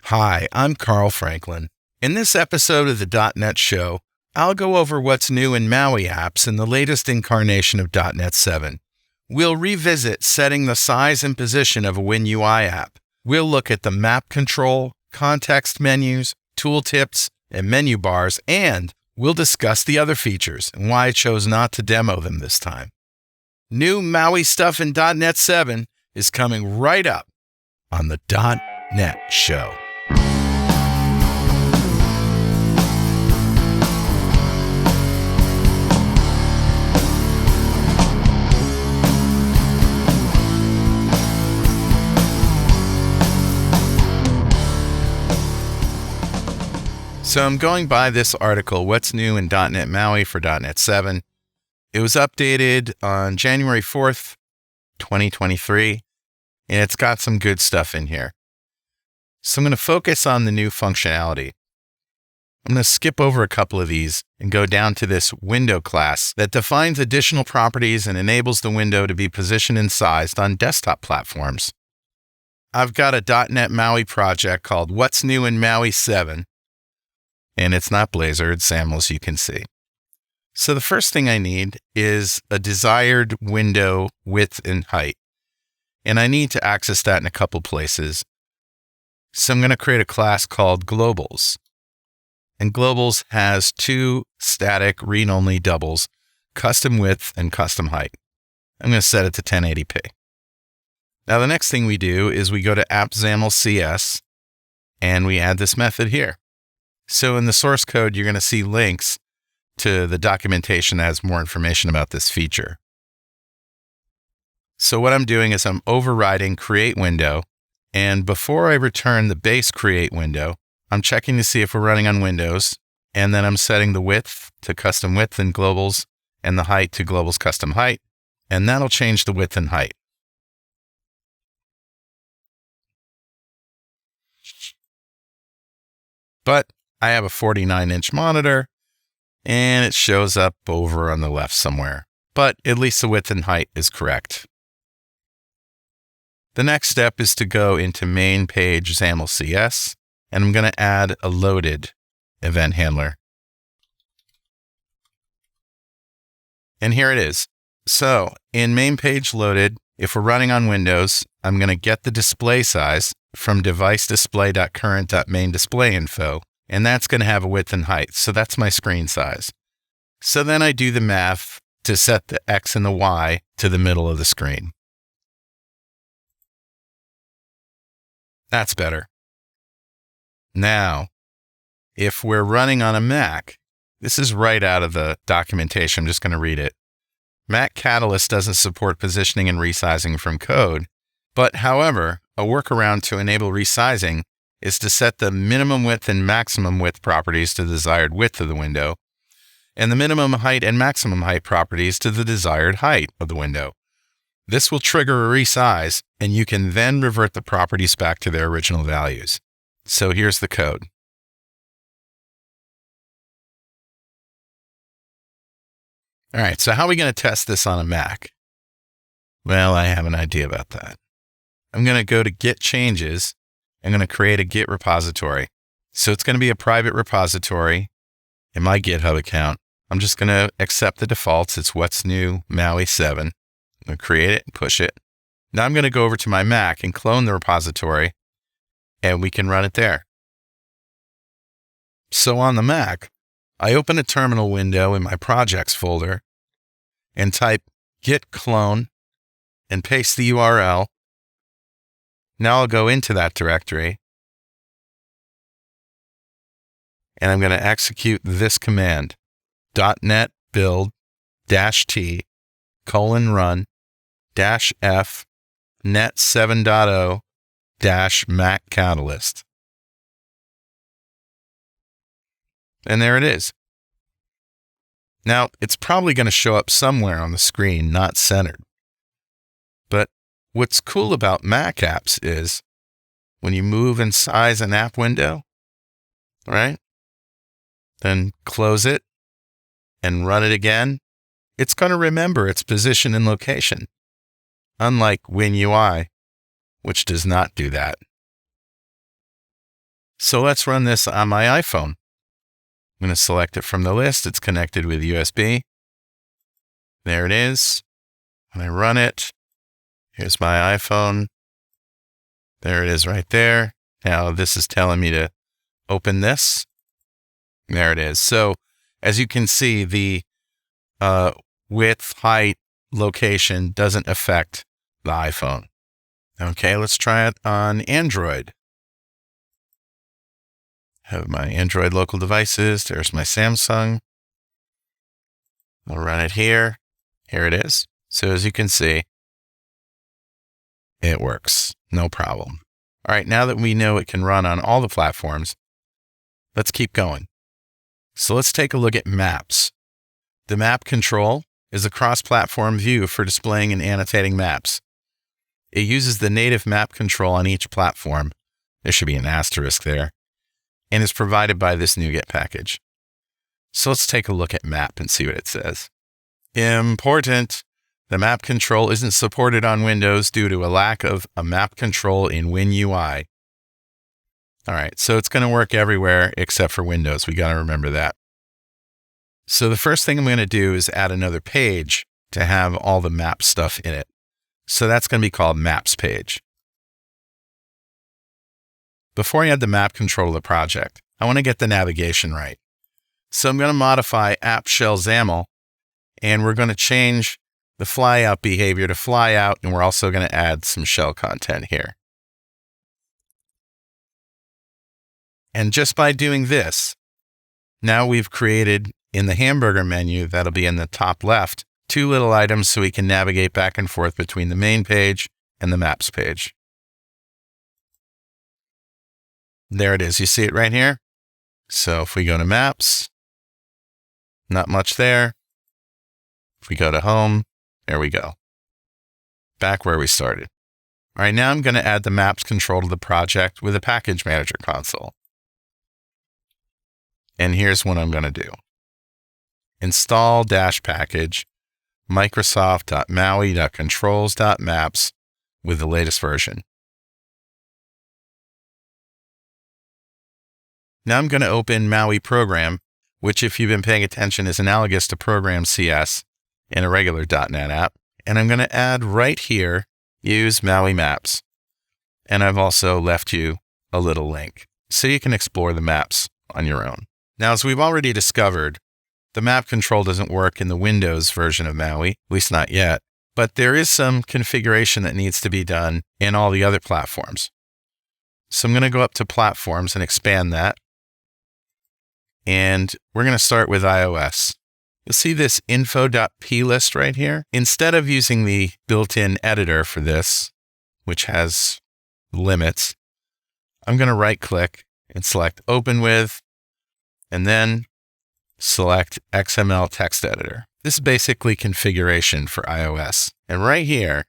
Hi, I'm Carl Franklin. In this episode of the .NET Show, I'll go over what's new in MAUI apps in the latest incarnation of .NET 7. We'll revisit setting the size and position of a WinUI app. We'll look at the map control, context menus, tooltips, and menu bars, and we'll discuss the other features and why I chose not to demo them this time. New MAUI stuff in .NET 7 is coming right up on the .NET Show. So I'm going by this article, What's New in .NET MAUI for .NET 7. It was updated on January 4th, 2023, and it's got some good stuff in here. So I'm going to focus on the new functionality. I'm going to skip over a couple of these and go down to this window class that defines additional properties and enables the window to be positioned and sized on desktop platforms. I've got a .NET MAUI project called What's New in MAUI 7. And it's not Blazor, it's SAML, as you can see. So the first thing I need is a desired window width and height. And I need to access that in a couple places. So I'm going to create a class called Globals. And Globals has two static read-only doubles, custom width and custom height. I'm going to set it to 1080p. Now the next thing we do is we go to app.xaml.cs and we add this method here. So in the source code, you're going to see links to the documentation that has more information about this feature. So what I'm doing is I'm overriding create window. And before I return the base create window, I'm checking to see if we're running on Windows. And then I'm setting the width to custom width in globals and the height to globals custom height. And that'll change the width and height. But I have a 49-inch monitor, and it shows up over on the left somewhere. But at least the width and height is correct. The next step is to go into main page XAML.cs, and I'm going to add a loaded event handler. And here it is. So in main page loaded, if we're running on Windows, I'm going to get the display size from device-display.current.main-display-info. And that's going to have a width and height. So that's my screen size. So then I do the math to set the X and the Y to the middle of the screen. That's better. Now, if we're running on a Mac, this is right out of the documentation. I'm just going to read it. Mac Catalyst doesn't support positioning and resizing from code. But however, a workaround to enable resizing is to set the minimum width and maximum width properties to the desired width of the window, and the minimum height and maximum height properties to the desired height of the window. This will trigger a resize, and you can then revert the properties back to their original values. So here's the code. All right, so how are we going to test this on a Mac? Well, I have an idea about that. I'm going to go to Git Changes. I'm going to create a Git repository. So it's going to be a private repository in my GitHub account. I'm just going to accept the defaults. It's What's New MAUI 7. I'm going to create it and push it. Now I'm going to go over to my Mac and clone the repository, and we can run it there. So on the Mac, I open a terminal window in my projects folder and type git clone and paste the URL. Now I'll go into that directory, and I'm going to execute this command, .NET build -t :run -f net 7.0 -Mac Catalyst. And there it is. Now, it's probably going to show up somewhere on the screen, not centered. But what's cool about Mac apps is when you move and size an app window, right? Then close it and run it again. It's going to remember its position and location, unlike WinUI, which does not do that. So let's run this on my iPhone. I'm going to select it from the list. It's connected with USB. There it is. When I run it, here's my iPhone. There it is right there. Now this is telling me to open this. There it is. So as you can see, the width, height, location doesn't affect the iPhone. Okay, let's try it on Android. Have my Android local devices. There's my Samsung. I'll run it here. Here it is. So as you can see, it works. No problem. All right, now that we know it can run on all the platforms, let's keep going. So let's take a look at maps. The map control is a cross-platform view for displaying and annotating maps. It uses the native map control on each platform. There should be an asterisk there. And is provided by this NuGet package. So let's take a look at map and see what it says. Important. The map control isn't supported on Windows due to a lack of a map control in WinUI. All right, so it's going to work everywhere except for Windows. We got to remember that. So the first thing I'm going to do is add another page to have all the map stuff in it. So that's going to be called Maps page. Before I add the map control to the project, I want to get the navigation right. So I'm going to modify app shell XAML, and we're going to change the fly out behavior to fly out, and we're also going to add some shell content here. And just by doing this, now we've created in the hamburger menu that'll be in the top left, two little items so we can navigate back and forth between the main page and the maps page. There it is. You see it right here? So if we go to maps, not much there. If we go to home, there we go. Back where we started. All right, now I'm going to add the maps control to the project with a package manager console. And here's what I'm going to do. Install -package microsoft.maui.controls.maps with the latest version. Now I'm going to open MAUI program, which if you've been paying attention is analogous to program CS in a regular .NET app. And I'm going to add right here, use MAUI maps. And I've also left you a little link so you can explore the maps on your own. Now, as we've already discovered, the map control doesn't work in the Windows version of MAUI, at least not yet. But there is some configuration that needs to be done in all the other platforms. So I'm going to go up to platforms and expand that. And we're going to start with iOS. You'll see this info.plist right here. Instead of using the built-in editor for this, which has limits, I'm going to right-click and select Open With, and then select XML Text Editor. This is basically configuration for iOS. And right here,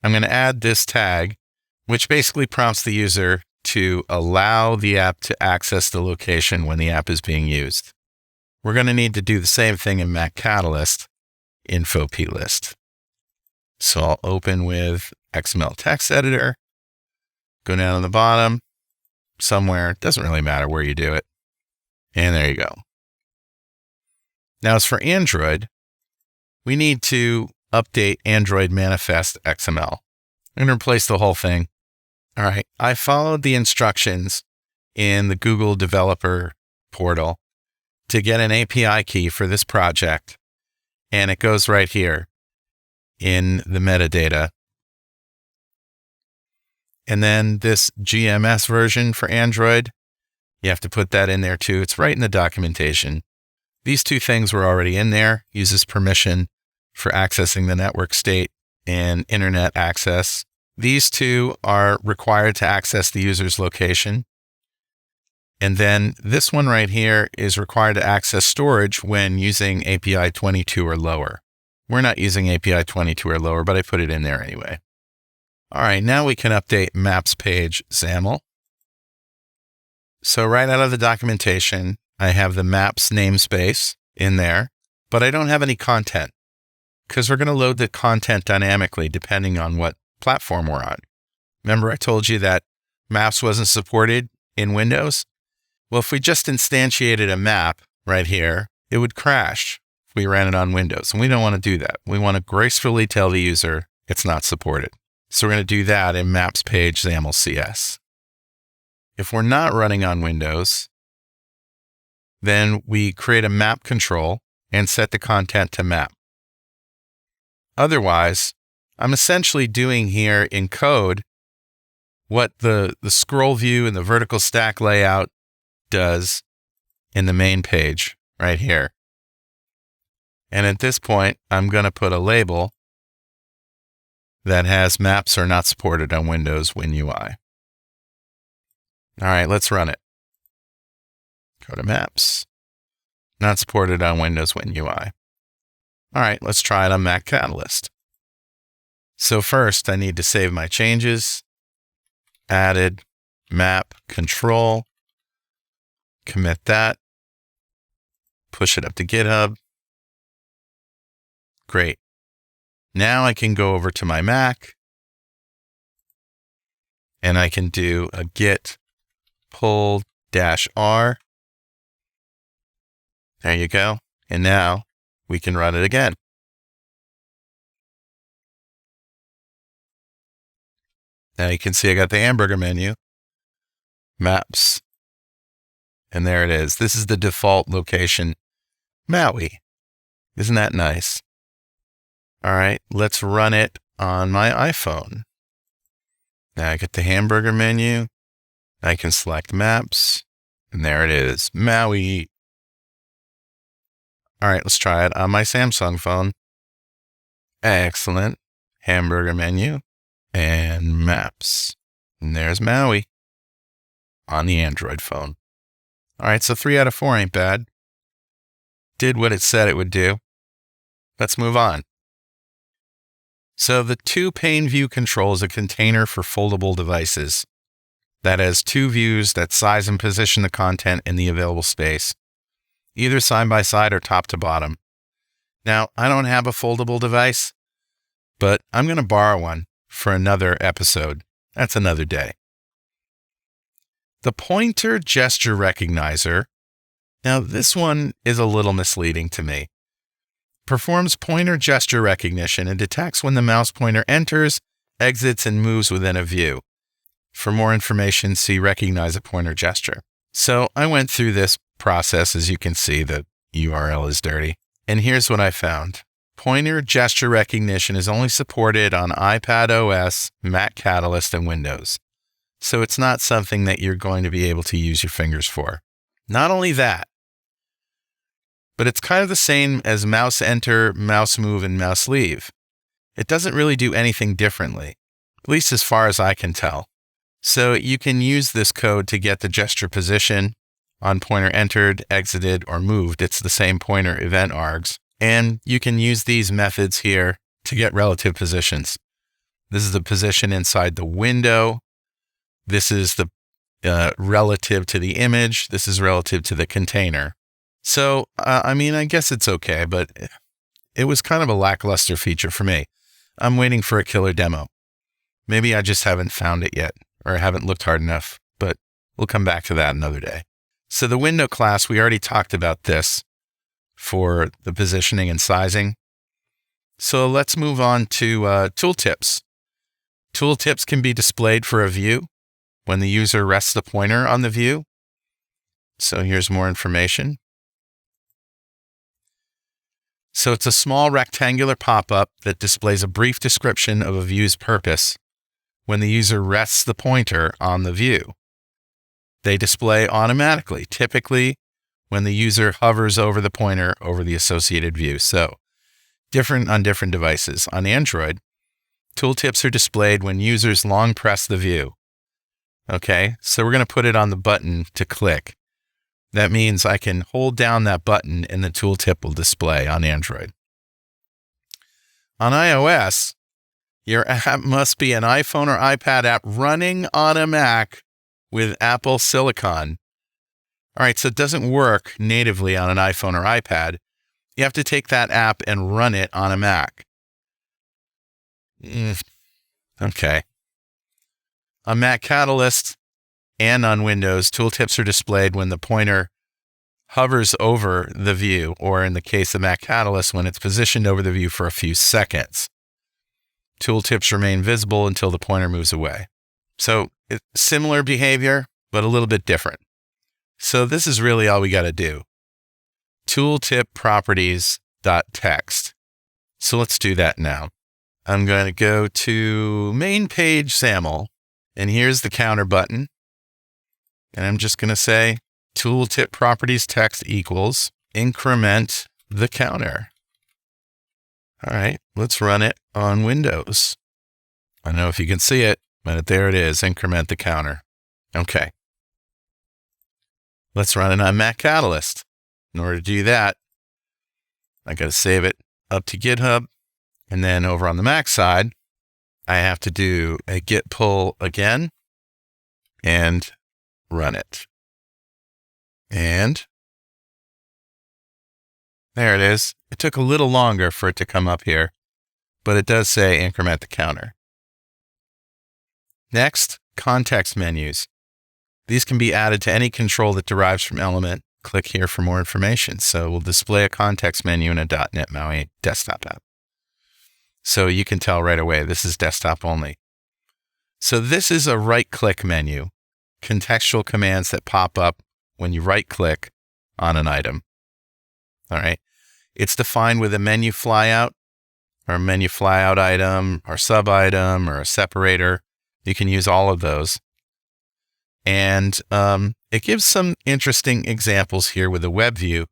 I'm going to add this tag, which basically prompts the user to allow the app to access the location when the app is being used. We're going to need to do the same thing in Mac Catalyst, info plist. So I'll open with XML Text Editor, go down to the bottom, somewhere, it doesn't really matter where you do it, and there you go. Now as for Android, we need to update Android manifest XML. I'm going to replace the whole thing. All right, I followed the instructions in the Google Developer Portal to get an API key for this project, and it goes right here in the metadata. And then this GMS version for Android, you have to put that in there too. It's right in the documentation. These two things were already in there. Uses permission for accessing the network state and internet access. These two are required to access the user's location. And then this one right here is required to access storage when using API 22 or lower. We're not using API 22 or lower, but I put it in there anyway. All right, now we can update Maps page XAML. So right out of the documentation, I have the Maps namespace in there, but I don't have any content because we're going to load the content dynamically depending on what platform we're on. Remember I told you that Maps wasn't supported in Windows? Well, if we just instantiated a map right here, it would crash if we ran it on Windows. And we don't want to do that. We want to gracefully tell the user it's not supported. So we're going to do that in Maps page XAML CS. If we're not running on Windows, then we create a map control and set the content to map. Otherwise, I'm essentially doing here in code what the scroll view and the vertical stack layout does in the main page right here. And at this point, I'm going to put a label that has maps are not supported on Windows WinUI. All right, let's run it. Go to Maps. Not supported on Windows WinUI. All right, let's try it on Mac Catalyst. So first, I need to save my changes. Added map control. Commit that. Push it up to GitHub. Great. Now I can go over to my Mac and I can do a git pull -r. There you go. And now we can run it again. Now you can see I got the hamburger menu, maps, and there it is. This is the default location, MAUI. Isn't that nice? All right, let's run it on my iPhone. Now I get the hamburger menu. I can select maps, and there it is, MAUI. All right, let's try it on my Samsung phone. Excellent. Hamburger menu and maps. And there's MAUI on the Android phone. All right, so 3 out of 4 ain't bad. Did what it said it would do. Let's move on. So the 2-pane view control is a container for foldable devices that has 2 views that size and position the content in the available space, either side by side or top to bottom. Now, I don't have a foldable device, but I'm going to borrow one for another episode. That's another day. The pointer gesture recognizer. Now, this one is a little misleading to me. Performs pointer gesture recognition and detects when the mouse pointer enters, exits, and moves within a view. For more information, see Recognize a Pointer Gesture. So I went through this process. As you can see, the URL is dirty. And here's what I found. Pointer gesture recognition is only supported on iPad OS, Mac Catalyst, and Windows. So it's not something that you're going to be able to use your fingers for. Not only that, but it's kind of the same as mouse enter, mouse move, and mouse leave. It doesn't really do anything differently, at least as far as I can tell. So you can use this code to get the gesture position on pointer entered, exited, or moved. It's the same pointer event args. And you can use these methods here to get relative positions. This is the position inside the window. This is the relative to the image. This is relative to the container. So, I guess it's okay, but it was kind of a lackluster feature for me. I'm waiting for a killer demo. Maybe I just haven't found it yet, or haven't looked hard enough, but we'll come back to that another day. So the window class, we already talked about this for the positioning and sizing. So let's move on to tooltips. Tooltips can be displayed for a view when the user rests the pointer on the view. So here's more information. So it's a small rectangular pop-up that displays a brief description of a view's purpose when the user rests the pointer on the view. They display automatically, typically when the user hovers over the pointer over the associated view. So different on different devices. On Android, tooltips are displayed when users long press the view. Okay, so we're going to put it on the button to click. That means I can hold down that button and the tooltip will display on Android. On iOS, your app must be an iPhone or iPad app running on a Mac with Apple Silicon. All right, so it doesn't work natively on an iPhone or iPad. You have to take that app and run it on a Mac. Okay. On Mac Catalyst, and on Windows, tooltips are displayed when the pointer hovers over the view, or in the case of Mac Catalyst, when it's positioned over the view for a few seconds. Tooltips remain visible until the pointer moves away. So it's similar behavior, but a little bit different. So this is really all we got to do. Tooltip properties.text. So let's do that now. I'm going to go to main page SAML, and here's the counter button. And I'm just going to say tooltip properties text equals increment the counter. All right, let's run it on Windows. I don't know if you can see it, but there it is, increment the counter. Okay. Let's run it on Mac Catalyst. In order to do that, I got to save it up to GitHub. And then over on the Mac side, I have to do a git pull again and run it. And there it is. It took a little longer for it to come up here, but it does say increment the counter. Next, context menus. These can be added to any control that derives from Element. Click here for more information. So we'll display a context menu in a .NET MAUI desktop app. So you can tell right away, this is desktop only. So this is a right-click menu, contextual commands that pop up when you right-click on an item. All right. It's defined with a menu flyout, or a menu flyout item, or sub-item, or a separator. You can use all of those. And it gives some interesting examples here with a web view,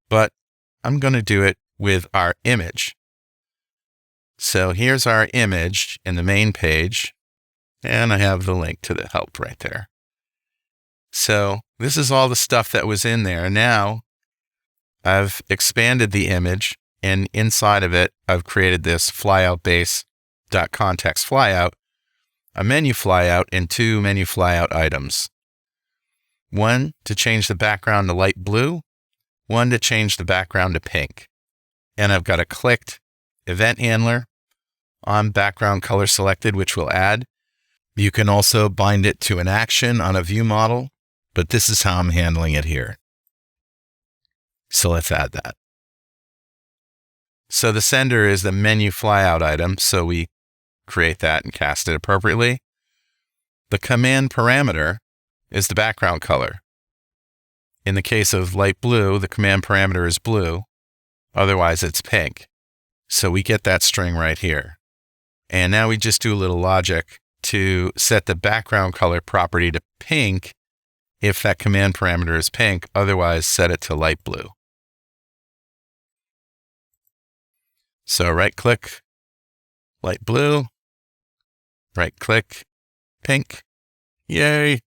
but I'm going to do it with our image. So here's our image in the main page, and I have the link to the help right there. So this is all the stuff that was in there. Now I've expanded the image, and inside of it, I've created this flyout base.context flyout, a menu flyout, and two menu flyout items. One to change the background to light blue, one to change the background to pink. And I've got a clicked event handler on background color selected, which we'll add. You can also bind it to an action on a view model, but this is how I'm handling it here. So let's add that. So the sender is the menu flyout item, so we create that and cast it appropriately. The command parameter is the background color. In the case of light blue, the command parameter is blue. Otherwise, it's pink. So we get that string right here. And now we just do a little logic to set the background color property to pink if that command parameter is pink. Otherwise, set it to light blue. So right-click, light blue, right-click, pink. Yay!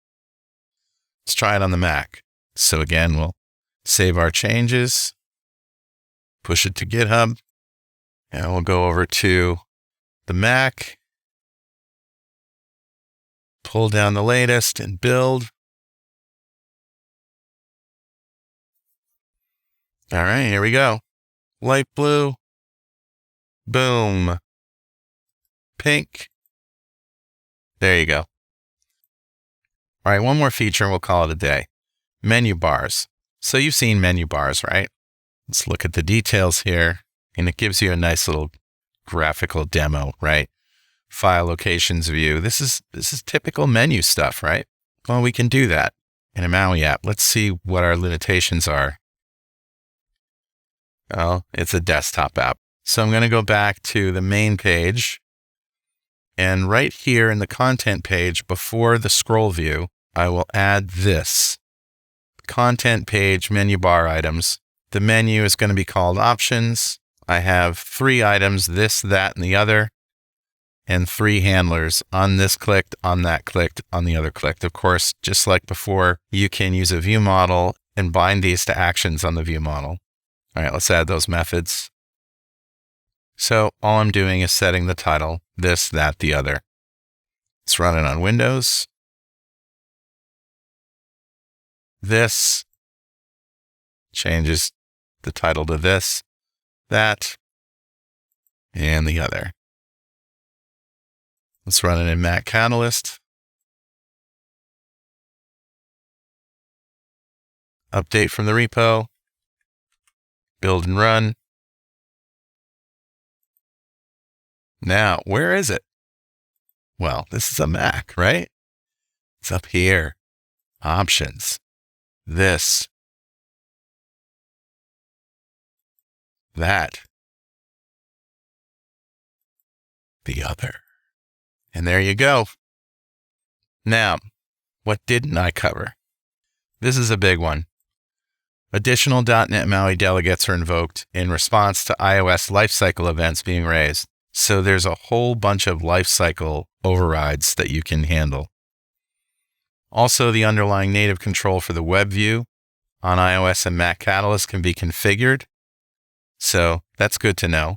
Let's try it on the Mac. So again, we'll save our changes, push it to GitHub, and we'll go over to the Mac, pull down the latest and build. All right, here we go. Light blue, boom, pink. There you go. All right, one more feature and we'll call it a day. Menu bars. So you've seen menu bars, right? Let's look at the details here, and it gives you a nice little graphical demo, right? File locations view. This is typical menu stuff, right? Well, we can do that in a MAUI app. Let's see what our limitations are. Well, it's a desktop app. So I'm going to go back to the main page, and right here in the content page before the scroll view, I will add this content page menu bar items. The menu is going to be called options. I have 3 items, this, that, and the other, and 3 handlers, on this clicked, on that clicked, on the other clicked. Of course, just like before, you can use a view model and bind these to actions on the view model. All right, let's add those methods. So all I'm doing is setting the title, this, that, the other. Let's run it on Windows. This changes the title to this, that, and the other. Let's run it in Mac Catalyst. Update from the repo. Build and run. Now, where is it? Well, this is a Mac, right? It's up here. Options. This. That. The other. And there you go. Now, what didn't I cover? This is a big one. Additional .NET MAUI delegates are invoked in response to iOS lifecycle events being raised. So there's a whole bunch of lifecycle overrides that you can handle. Also, the underlying native control for the web view on iOS and Mac Catalyst can be configured. So that's good to know.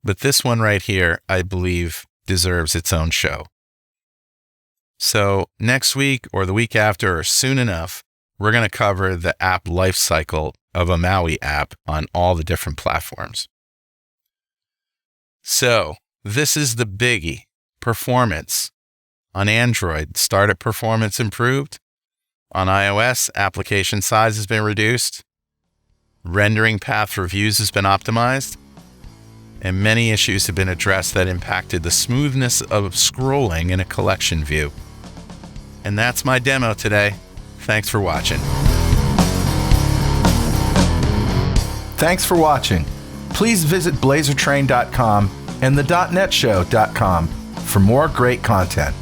But this one right here, I believe, deserves its own show. So next week or the week after or soon enough, we're going to cover the app lifecycle of a MAUI app on all the different platforms. So this is the biggie. Performance. On Android, startup performance improved. On iOS, application size has been reduced. Rendering path for views has been optimized. And many issues have been addressed that impacted the smoothness of scrolling in a collection view. And that's my demo today. Thanks for watching. Thanks for watching. Please visit blazertrain.com and the .NETshow.com for more great content.